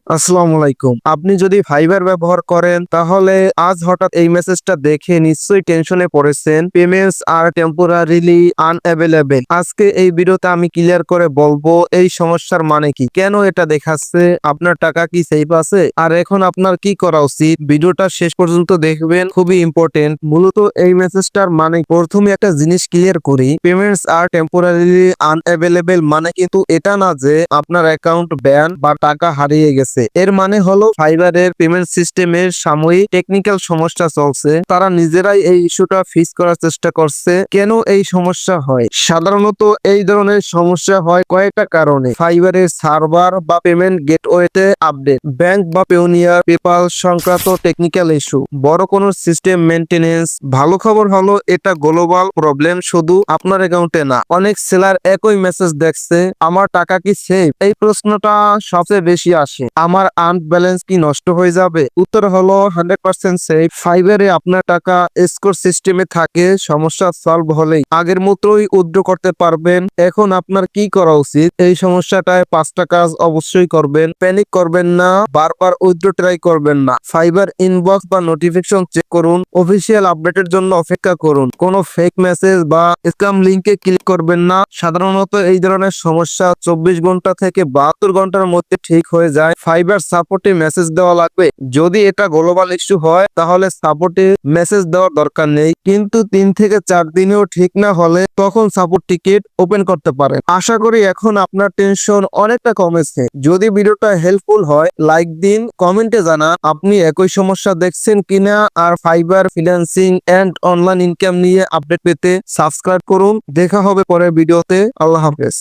আসসালামু আলাইকুম। আপনি যদি ফাইবার ব্যবহার করেন তাহলে আজ হঠাৎ এই মেসেজটা দেখে নিশ্চয়ই টেনশনে পড়েছেন। পেমেন্টস আর টেম্পোরারিলি আনঅ্যাভেলেবেল। আজকে এই ভিডিওতে আমি ক্লিয়ার করে বলবো এই সমস্যার মানে কি, কেন এটা দেখাচ্ছে, আপনার টাকা কি সেফ আছে, আর এখন আপনার কি করা উচিত। ভিডিওটা শেষ পর্যন্ত দেখবেন, খুবই ইম্পর্টেন্ট। মূলত এই মেসেজটার মানে প্রথমে একটা জিনিস ক্লিয়ার করি। পেমেন্টস আর টেম্পোরারিলি আনঅ্যাভেলেবল মানে কিন্তু এটা না যে আপনার অ্যাকাউন্ট ব্যান বা টাকা হারিয়ে গেছে। এর মানে হলো ফাইবারের পেমেন্ট সিস্টেমের সাময়িক টেকনিক্যাল সমস্যা চলছে। তারা নিজেরাই এই ইস্যুটা ফিক্স করার চেষ্টা করছে। কেন এই সমস্যা হয়? সাধারণত এই ধরনের সমস্যা হয় কয়েকটা কারণে। ফাইবারের সার্ভার বা পেমেন্ট গেটওয়েতে আপডেট, ব্যাংক বা পেওনিয়ার পেপাল সংক্রান্ত টেকনিক্যাল ইস্যু, বড় কোনো সিস্টেম মেনটেনেন্স। ভালো খবর হলো এটা গ্লোবাল প্রবলেম, শুধু আপনার অ্যাকাউন্টে না। অনেক সেলার একই মেসেজ দেখছে, আমার টাকা কি সেফ? এই প্রশ্নটা সবচেয়ে বেশি আসে। আমার আর্ন ব্যালেন্স কি নষ্ট হয়ে যাবে? উত্তর হলো 100% সেফ। ফাইবারে আপনার টাকা স্কোর সিস্টেমে থাকে, সমস্যা সলভ হলেই আগের মতোই উইথড্র করতে পারবেন। এখন আপনার কি করা উচিত? এই সমস্যাটায় 5টা কাজ অবশ্যই করবেন। প্যানিক করবেন না, বারবার উইথড্র ট্রাই করবেন না। ফাইবার ইনবক্স বা নোটিফিকেশন চেক করুন, অফিসিয়াল আপডেটের জন্য অপেক্ষা করুন। কোনো ফেক মেসেজ বা স্ক্যাম লিংকে ক্লিক করবেন না। সাধারণত এই ধরনের সমস্যা 24 ঘন্টা থেকে 72 ঘন্টার মধ্যে ঠিক হয়ে যায়। ফাইবার সাপোর্টে মেসেজ দেওয়া লাগবে। যদি এটা গ্লোবাল ইস্যু হয় তাহলে সাপোর্টে মেসেজ দেওয়ার দরকার নেই, কিন্তু 3 থেকে 4 দিনেও ঠিক না হলে তখন সাপোর্ট টিকিট ওপেন করতে পারেন। আশা করি এখন আপনার টেনশন অনেকটা কমেছে। যদি ভিডিওটা হেল্পফুল হয় লাইক দিন, কমেন্টে জানান আপনি একই সমস্যা দেখছেন কিনা। আর Fiverr freelancing and online income নিয়ে আপডেট পেতে সাবস্ক্রাইব করুন। দেখা হবে পরের ভিডিওতে। আল্লাহ হাফেজ।